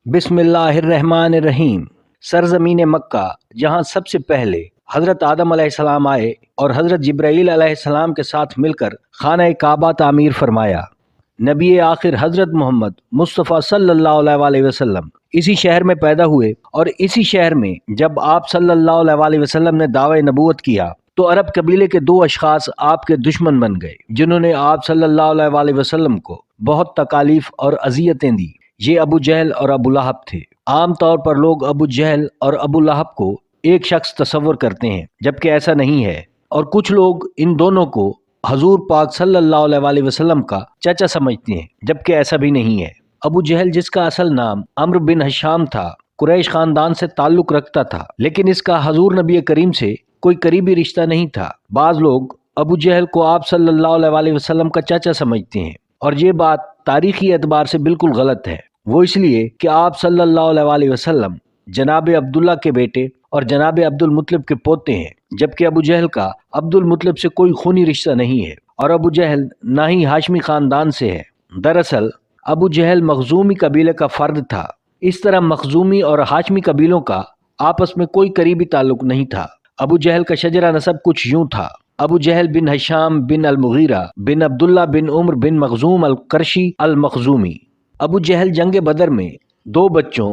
بسم اللہ الرحمن الرحیم۔ سرزمین مکہ جہاں سب سے پہلے حضرت آدم علیہ السلام آئے اور حضرت جبرائیل علیہ السلام کے ساتھ مل کر خانہ کعبہ تعمیر فرمایا۔ نبی آخر حضرت محمد مصطفیٰ صلی اللہ علیہ وسلم اسی شہر میں پیدا ہوئے، اور اسی شہر میں جب آپ صلی اللہ علیہ وسلم نے دعوی نبوت کیا تو عرب قبیلے کے دو اشخاص آپ کے دشمن بن گئے، جنہوں نے آپ صلی اللہ علیہ وسلم کو بہت تکالیف اور اذیتیں دی۔ یہ ابو جہل اور ابو لہب تھے۔ عام طور پر لوگ ابو جہل اور ابو لہب کو ایک شخص تصور کرتے ہیں، جبکہ ایسا نہیں ہے، اور کچھ لوگ ان دونوں کو حضور پاک صلی اللہ علیہ وسلم کا چچا سمجھتے ہیں، جبکہ ایسا بھی نہیں ہے۔ ابو جہل، جس کا اصل نام عمرو بن ہشام تھا، قریش خاندان سے تعلق رکھتا تھا، لیکن اس کا حضور نبی کریم سے کوئی قریبی رشتہ نہیں تھا۔ بعض لوگ ابو جہل کو آپ صلی اللہ علیہ وسلم کا چچا سمجھتے ہیں، اور یہ بات تاریخی اعتبار سے بالکل غلط ہے۔ وہ اس لیے کہ آپ صلی اللہ علیہ وسلم جناب عبداللہ کے بیٹے اور جناب عبد المطلب کے پوتے ہیں، جبکہ ابو جہل کا عبد المطلب سے کوئی خونی رشتہ نہیں ہے، اور ابو جہل نہ ہی ہاشمی خاندان سے ہے۔ دراصل ابو جہل مخزومی قبیلے کا فرد تھا۔ اس طرح مخزومی اور ہاشمی قبیلوں کا آپس میں کوئی قریبی تعلق نہیں تھا۔ ابو جہل کا شجرہ نسب کچھ یوں تھا: ابو جہل بن ہشام بن المغیرہ بن عبداللہ بن عمر بن مخزوم القرشی المخزومی۔ ابو جہل جنگ بدر میں دو بچوں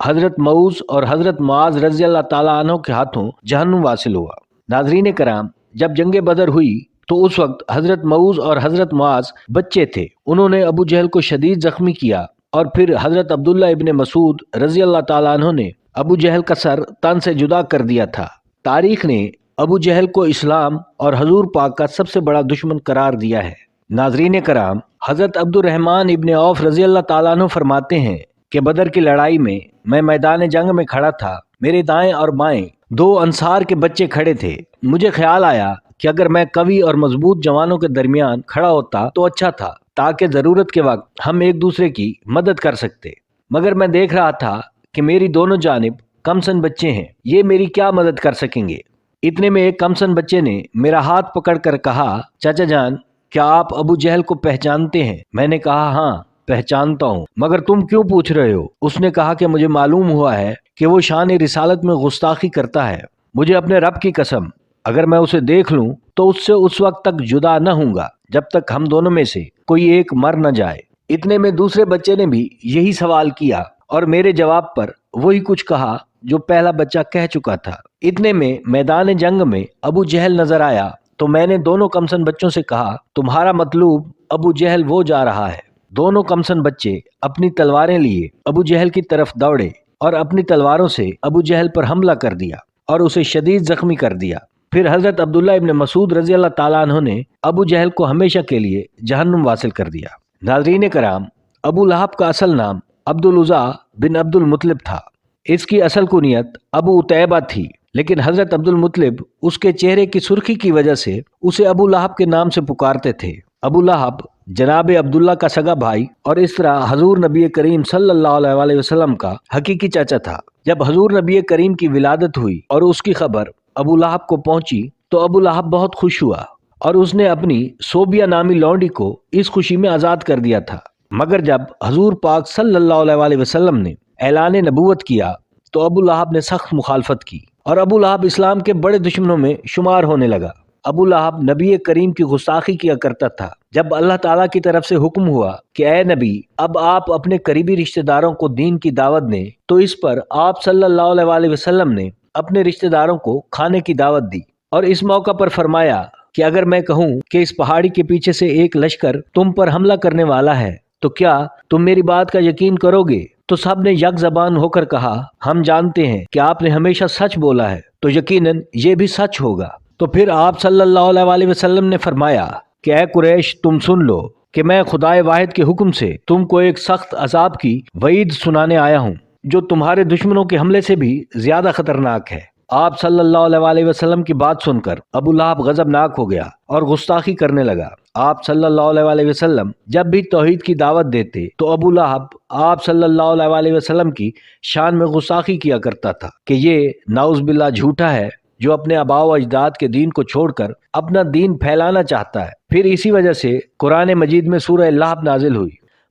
حضرت معوذ اور حضرت معاذ رضی اللہ تعالیٰ عنہ کے ہاتھوں جہنم واصل ہوا۔ ناظرین کرام، جب جنگ بدر ہوئی تو اس وقت حضرت معوذ اور حضرت معاذ بچے تھے۔ انہوں نے ابو جہل کو شدید زخمی کیا، اور پھر حضرت عبداللہ ابن مسعود رضی اللہ تعالیٰ عنہ نے ابو جہل کا سر تن سے جدا کر دیا تھا۔ تاریخ نے ابو جہل کو اسلام اور حضور پاک کا سب سے بڑا دشمن قرار دیا ہے۔ ناظرین کرام، حضرت عبد الرحمن ابن عوف رضی اللہ تعالیٰ عنہ فرماتے ہیں کہ بدر کی لڑائی میں میدان جنگ میں کھڑا تھا۔ میرے دائیں اور بائیں دو انصار کے بچے کھڑے تھے۔ مجھے خیال آیا کہ اگر میں قوی اور مضبوط جوانوں کے درمیان کھڑا ہوتا تو اچھا تھا، تاکہ ضرورت کے وقت ہم ایک دوسرے کی مدد کر سکتے، مگر میں دیکھ رہا تھا کہ میری دونوں جانب کم سن بچے ہیں، یہ میری کیا مدد کر سکیں گے۔ اتنے میں ایک کم سن بچے نے میرا ہاتھ پکڑ کر کہا: چچا جان، کیا آپ ابو جہل کو پہچانتے ہیں؟ میں نے کہا: ہاں پہچانتا ہوں، مگر تم کیوں پوچھ رہے ہو؟ اس نے کہا کہ مجھے معلوم ہوا ہے کہ وہ شان رسالت میں گستاخی کرتا ہے۔ مجھے اپنے رب کی قسم، اگر میں اسے دیکھ لوں تو اس سے اس وقت تک جدا نہ ہوں گا جب تک ہم دونوں میں سے کوئی ایک مر نہ جائے۔ اتنے میں دوسرے بچے نے بھی یہی سوال کیا، اور میرے جواب پر وہی کچھ کہا جو پہلا بچہ کہہ چکا تھا۔ اتنے میں میدان جنگ میں ابو جہل نظر آیا تو میں نے دونوں کمسن بچوں سے کہا: تمہارا مطلوب ابو جہل وہ جا رہا ہے۔ دونوں کمسن بچے اپنی تلواریں لیے ابو جہل کی طرف دوڑے، اور اپنی تلواروں سے ابو جہل پر حملہ کر دیا اور اسے شدید زخمی کر دیا۔ پھر حضرت عبداللہ ابن مسعود رضی اللہ تعالیٰ عنہ نے ابو جہل کو ہمیشہ کے لیے جہنم واصل کر دیا۔ ناظرین کرام، ابو لہب کا اصل نام عبد العزیٰ بن عبد المطلب تھا۔ اس کی اصل کنیت ابو عتیبہ تھی، لیکن حضرت عبد المطلب اس کے چہرے کی سرخی کی وجہ سے اسے ابو لہب کے نام سے پکارتے تھے۔ ابو لہب جناب عبداللہ کا سگا بھائی اور اس طرح حضور نبی کریم صلی اللہ علیہ وسلم کا حقیقی چاچا تھا۔ جب حضور نبی کریم کی ولادت ہوئی اور اس کی خبر ابو لہب کو پہنچی تو ابو لہب بہت خوش ہوا، اور اس نے اپنی صوبیہ نامی لونڈی کو اس خوشی میں آزاد کر دیا تھا۔ مگر جب حضور پاک صلی اللہ علیہ وسلم نے اعلان نبوت کیا تو ابو لہب نے سخت مخالفت کی، اور ابو لہب اسلام کے بڑے دشمنوں میں شمار ہونے لگا۔ ابو لہب نبی کریم کی گستاخی کیا کرتا تھا۔ جب اللہ تعالیٰ کی طرف سے حکم ہوا کہ اے نبی، اب آپ اپنے قریبی رشتہ داروں کو دین کی دعوت دیں، تو اس پر آپ صلی اللہ علیہ وسلم نے اپنے رشتہ داروں کو کھانے کی دعوت دی، اور اس موقع پر فرمایا کہ اگر میں کہوں کہ اس پہاڑی کے پیچھے سے ایک لشکر تم پر حملہ کرنے والا ہے تو کیا تم میری بات کا یقین کرو گے؟ تو سب نے یک زبان ہو کر کہا: ہم جانتے ہیں کہ آپ نے ہمیشہ سچ بولا ہے، تو یقیناً یہ بھی سچ ہوگا۔ تو پھر آپ صلی اللہ علیہ وسلم نے فرمایا کہ اے قریش، تم سن لو کہ میں خدائے واحد کے حکم سے تم کو ایک سخت عذاب کی وعید سنانے آیا ہوں، جو تمہارے دشمنوں کے حملے سے بھی زیادہ خطرناک ہے۔ آپ صلی اللہ علیہ وسلم کی بات سن کر ابو لہب غضبناک ہو گیا اور گستاخی کرنے لگا۔ آپ صلی اللہ علیہ وسلم جب بھی توحید کی دعوت دیتے تو ابو لہب آپ صلی اللہ علیہ وسلم کی شان میں گستاخی کیا کرتا تھا کہ یہ نعوذ باللہ جھوٹا ہے، جو اپنے آباء و اجداد کے دین کو چھوڑ کر اپنا دین پھیلانا چاہتا ہے۔ پھر اسی وجہ سے قرآن مجید میں سورہ لہب نازل ہوئی۔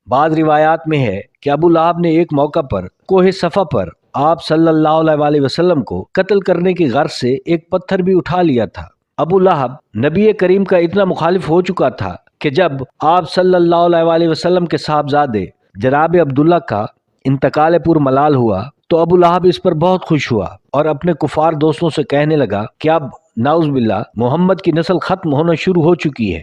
بعض روایات میں ہے کہ ابو لہب نے ایک موقع پر کوہ صفا پر آپ صلی اللہ علیہ وسلم کو قتل کرنے کی غرض سے ایک پتھر بھی اٹھا لیا تھا۔ ابو لہب نبی کریم کا اتنا مخالف ہو چکا تھا کہ جب آپ صلی اللہ علیہ وسلم کے صاحبزادے جناب عبداللہ کا انتقال پور ملال ہوا تو ابو لہب اس پر بہت خوش ہوا اور اپنے کفار دوستوں سے کہنے لگا کہ اب نعوذ باللہ محمد کی نسل ختم ہونا شروع ہو چکی ہے۔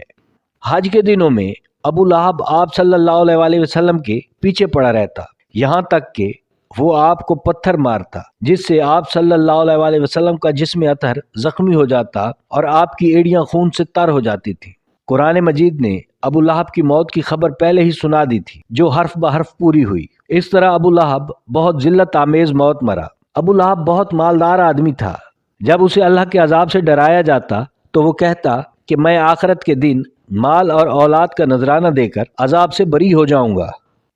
حج کے دنوں میں ابو لہب آپ صلی اللہ علیہ وسلم کے پیچھے پڑا رہتا، یہاں تک کہ وہ آپ کو پتھر مارتا، جس سے آپ صلی اللہ علیہ وسلم کا جسم اطہر زخمی ہو جاتا اور آپ کی ایڑیاں خون سے تر ہو جاتی تھی۔ قرآن مجید نے ابو لہب کی موت کی خبر پہلے ہی سنا دی تھی، جو حرف بحرف پوری ہوئی۔ اس طرح ابو لہب بہت ذلت آمیز موت مرا۔ ابو لہب بہت مالدار آدمی تھا۔ جب اسے اللہ کے عذاب سے ڈرایا جاتا تو وہ کہتا کہ میں آخرت کے دن مال اور اولاد کا نذرانہ دے کر عذاب سے بری ہو جاؤں گا۔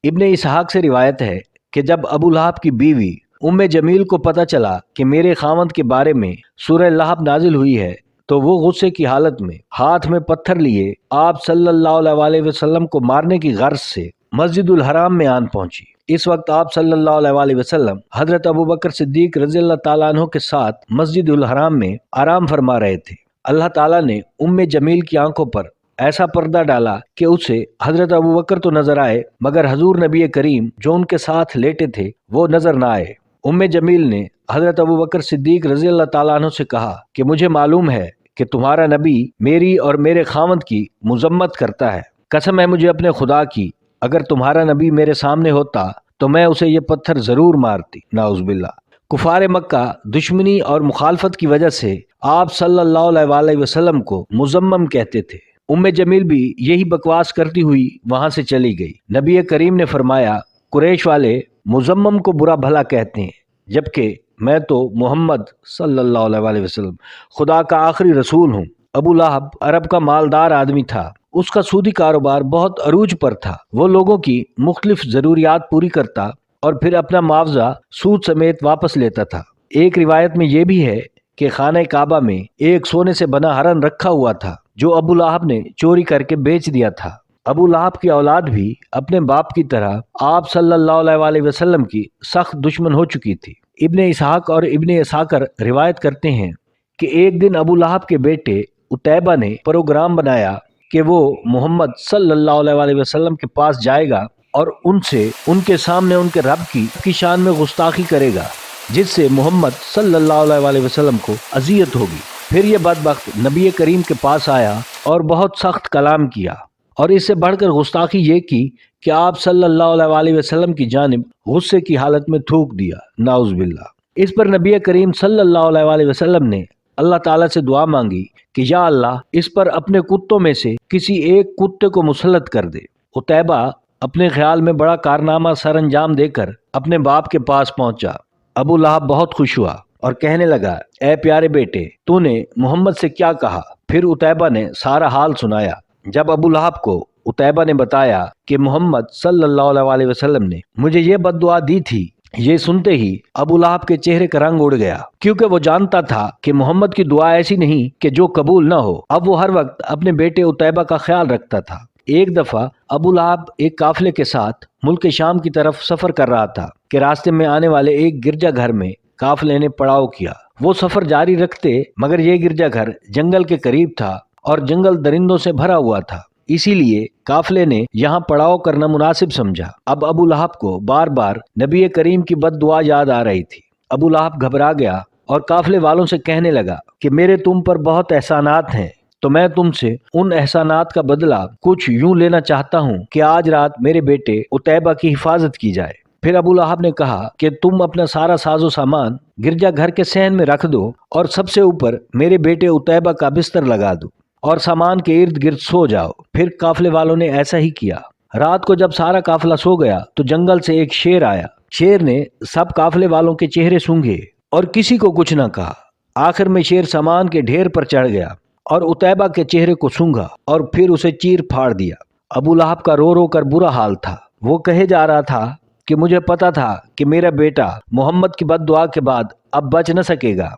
ابن اسحاق سے روایت ہے کہ جب ابو لہب کی بیوی ام جمیل کو پتہ چلا کہ میرے خاوند کے بارے میں سورہ لہب نازل ہوئی ہے تو وہ غصے کی حالت میں ہاتھ میں پتھر لیے آپ صلی اللہ علیہ وسلم کو مارنے کی غرض سے مسجد الحرام میں آن پہنچی۔ اس وقت آپ صلی اللہ علیہ وسلم حضرت ابو بکر صدیق رضی اللہ تعالیٰ عنہ کے ساتھ مسجد الحرام میں آرام فرما رہے تھے۔ اللہ تعالیٰ نے ام جمیل کی آنکھوں پر ایسا پردہ ڈالا کہ اسے حضرت ابو بکر تو نظر آئے مگر حضور نبی کریم جو ان کے ساتھ لیٹے تھے وہ نظر نہ آئے۔ ام جمیل نے حضرت ابو بکر صدیق رضی اللہ تعالیٰ عنہ سے کہا کہ مجھے معلوم ہے کہ تمہارا نبی میری اور میرے خاوند کی مذمت کرتا ہے۔ قسم ہے مجھے اپنے خدا کی، اگر تمہارا نبی میرے سامنے ہوتا تو میں اسے یہ پتھر ضرور مارتی۔ نعوذ باللہ۔ کفار مکہ دشمنی اور مخالفت کی وجہ سے آپ صلی اللہ علیہ وسلم کو مذمم کہتے تھے۔ ام جمیل بھی یہی بکواس کرتی ہوئی وہاں سے چلی گئی۔ نبی کریم نے فرمایا قریش والے مذمم کو برا بھلا کہتے ہیں، جبکہ میں تو محمد صلی اللہ علیہ وسلم خدا کا آخری رسول ہوں۔ ابو لہب عرب کا مالدار آدمی تھا، اس کا سودی کاروبار بہت عروج پر تھا۔ وہ لوگوں کی مختلف ضروریات پوری کرتا اور پھر اپنا معاوضہ سود سمیت واپس لیتا تھا۔ ایک روایت میں یہ بھی ہے کہ خانہ کعبہ میں ایک سونے سے بنا ہرن رکھا ہوا تھا جو ابو لہب نے چوری کر کے بیچ دیا تھا۔ ابو لہب کی اولاد بھی اپنے باپ کی طرح آپ صلی اللہ علیہ وسلم کی سخت دشمن ہو چکی تھی۔ ابن اسحاق اور ابن اساکر روایت کرتے ہیں کہ ایک دن ابو لہب کے بیٹے عتیبہ نے پروگرام بنایا کہ وہ محمد صلی اللہ علیہ وسلم کے پاس جائے گا اور ان سے ان کے سامنے ان کے رب کی شان میں گستاخی کرے گا، جس سے محمد صلی اللہ علیہ وسلم کو اذیت ہوگی۔ پھر یہ بدبخت نبی کریم کے پاس آیا اور بہت سخت کلام کیا، اور اس سے بڑھ کر گستاخی یہ کی کہ آپ صلی اللہ علیہ وسلم کی جانب غصے کی حالت میں تھوک دیا۔ نعوذ باللہ۔ اس پر نبی کریم صلی اللہ علیہ وسلم نے اللہ تعالیٰ سے دعا مانگی کہ یا اللہ اس پر اپنے کتوں میں سے کسی ایک کتے کو مسلط کر دے۔ عتیبہ اپنے خیال میں بڑا کارنامہ سر انجام دے کر اپنے باپ کے پاس پہنچا۔ ابو لہب بہت خوش ہوا اور کہنے لگا اے پیارے بیٹے، تو نے محمد سے کیا کہا؟ پھر عتیبہ نے سارا حال سنایا۔ جب ابو لہب کو عتیبہ نے بتایا کہ محمد صلی اللہ علیہ وسلم نے مجھے یہ بد دعا دی تھی، یہ سنتے ہی ابو لہب کے چہرے کا رنگ اڑ گیا، کیونکہ وہ جانتا تھا کہ محمد کی دعا ایسی نہیں کہ جو قبول نہ ہو۔ اب وہ ہر وقت اپنے بیٹے عتیبہ کا خیال رکھتا تھا۔ ایک دفعہ ابو لہب ایک قافلے کے ساتھ ملک شام کی طرف سفر کر رہا تھا کہ راستے میں آنے والے ایک گرجا گھر میں قافلے نے پڑاؤ کیا۔ وہ سفر جاری رکھتے مگر یہ گرجا گھر جنگل کے قریب تھا اور جنگل درندوں سے بھرا ہوا تھا، اسی لیے قافلے نے یہاں پڑاؤ کرنا مناسب سمجھا۔ اب ابو لہب کو بار بار نبی کریم کی بد دعا یاد آ رہی تھی۔ ابو لہب گھبرا گیا اور قافلے والوں سے کہنے لگا کہ میرے تم پر بہت احسانات ہیں، تو میں تم سے ان احسانات کا بدلہ کچھ یوں لینا چاہتا ہوں کہ آج رات میرے بیٹے عتیبہ کی حفاظت کی جائے۔ پھر ابو لہب نے کہا کہ تم اپنا سارا ساز و سامان گرجا گھر کے صحن میں رکھ دو اور سب سے اوپر میرے بیٹے عتیبہ کا بستر لگا دو اور سامان کے ارد گرد سو جاؤ۔ پھر قافلے والوں نے ایسا ہی کیا۔ رات کو جب سارا قافلہ سو گیا تو جنگل سے ایک شیر آیا۔ شیر نے سب قافلے والوں کے چہرے سونگھے اور کسی کو کچھ نہ کہا۔ آخر میں شیر سامان کے ڈھیر پر چڑھ گیا اور عتیبہ کے چہرے کو سونگھا اور پھر اسے چیر پھاڑ دیا۔ ابو لہب کا رو رو کر برا حال تھا۔ وہ کہے جا رہا تھا کہ مجھے پتا تھا کہ میرا بیٹا محمد کی بد دعا کے بعد اب بچ نہ سکے گا۔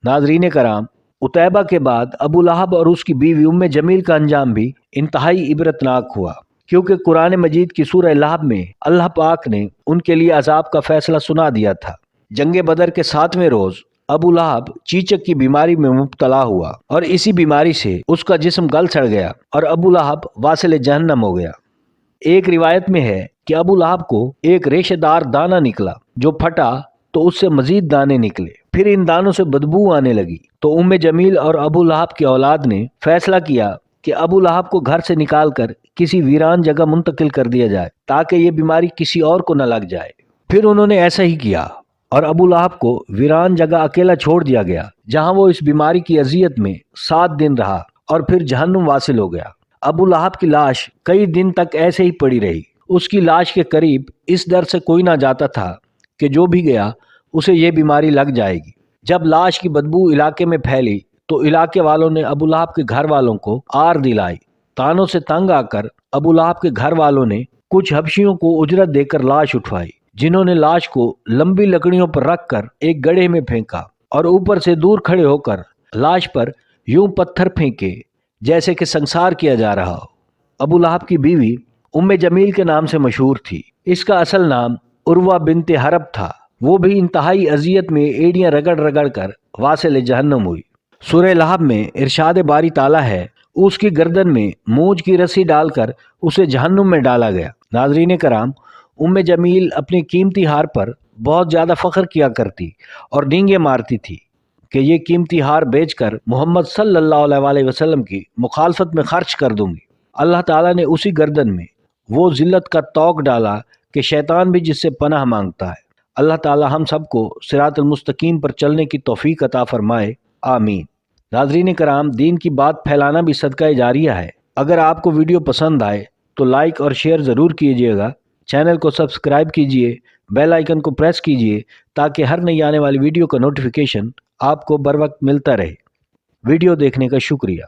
ناظرین کرام، عتیبہ کے بعد ابو لہب اور اس کی بیوی ام جمیل کا انجام بھی انتہائی عبرتناک ہوا۔ کیونکہ قرآن مجید کی سورہ لہب میں اللہ پاک نے ان کے لیے عذاب کا فیصلہ سنا دیا تھا۔ جنگ بدر کے 7ویں روز ابو لہب چیچک کی بیماری میں مبتلا ہوا اور اسی بیماری سے اس کا جسم گل سڑ گیا اور ابو لہب واصل جہنم ہو گیا۔ ایک روایت میں ہے کہ ابو لہب کو ایک ریشے دار دانہ نکلا جو پھٹا تو اس سے مزید دانے نکلے، پھر ان دانوں سے بدبو آنے لگی، تو ام جمیل اور ابو لہب کی اولاد نے فیصلہ کیا کہ ابو لہب کو گھر سے نکال کر کسی ویران جگہ منتقل کر دیا جائے تاکہ یہ بیماری کسی اور کو نہ لگ جائے۔ پھر انہوں نے ایسا ہی کیا اور ابو لہب کو ویران جگہ اکیلا چھوڑ دیا گیا، جہاں وہ اس بیماری کی اذیت میں 7 دن رہا اور پھر جہنم واصل ہو گیا۔ ابو لہب کی لاش کئی دن تک ایسے ہی پڑی رہی۔ اس کی لاش کے قریب اس ڈر سے کوئی نہ جاتا تھا کہ جو بھی گیا اسے یہ بیماری لگ جائے گی۔ جب لاش کی بدبو علاقے میں پھیلی تو علاقے والوں نے ابو لہب کے گھر والوں کو آر دلائی۔ تانوں سے تنگ آ کر ابو لہب کے گھر والوں نے کچھ حبشیوں کو اجرت دے کر لاش اٹھوائی، جنہوں نے لاش کو لمبی لکڑیوں پر رکھ کر ایک گڑھے میں پھینکا اور اوپر سے دور کھڑے ہو کر لاش پر یوں پتھر پھینکے جیسے کہ سنسار کیا جا رہا ہو۔ ابو لہب کی بیوی ام جمیل کے نام سے مشہور تھی۔ اس کا اصل نام عروہ بنت حرب تھا۔ وہ بھی انتہائی اذیت میں ایڑیاں رگڑ رگڑ کر واصل جہنم ہوئی۔ سورہ لہب میں ارشاد باری تعالیٰ ہے، اس کی گردن میں موج کی رسی ڈال کر اسے جہنم میں ڈالا گیا۔ ناظرین کرام، ام جمیل اپنے قیمتی ہار پر بہت زیادہ فخر کیا کرتی اور ڈینگیں مارتی تھی کہ یہ قیمتی ہار بیچ کر محمد صلی اللہ علیہ وسلم کی مخالفت میں خرچ کر دوں گی۔ اللہ تعالیٰ نے اسی گردن میں وہ ذلت کا طوق ڈالا کہ شیطان بھی جس سے پناہ مانگتا ہے۔ اللہ تعالیٰ ہم سب کو صراط المستقیم پر چلنے کی توفیق عطا فرمائے، آمین۔ ناظرین کرام، دین کی بات پھیلانا بھی صدقہ جاریہ ہے۔ اگر آپ کو ویڈیو پسند آئے تو لائک اور شیئر ضرور کیجیے گا، چینل کو سبسکرائب کیجیے، بیل آئیکن کو پریس کیجیے تاکہ ہر نئی آنے والی ویڈیو کا نوٹیفیکیشن آپ کو بر وقت ملتا رہے۔ ویڈیو دیکھنے کا شکریہ۔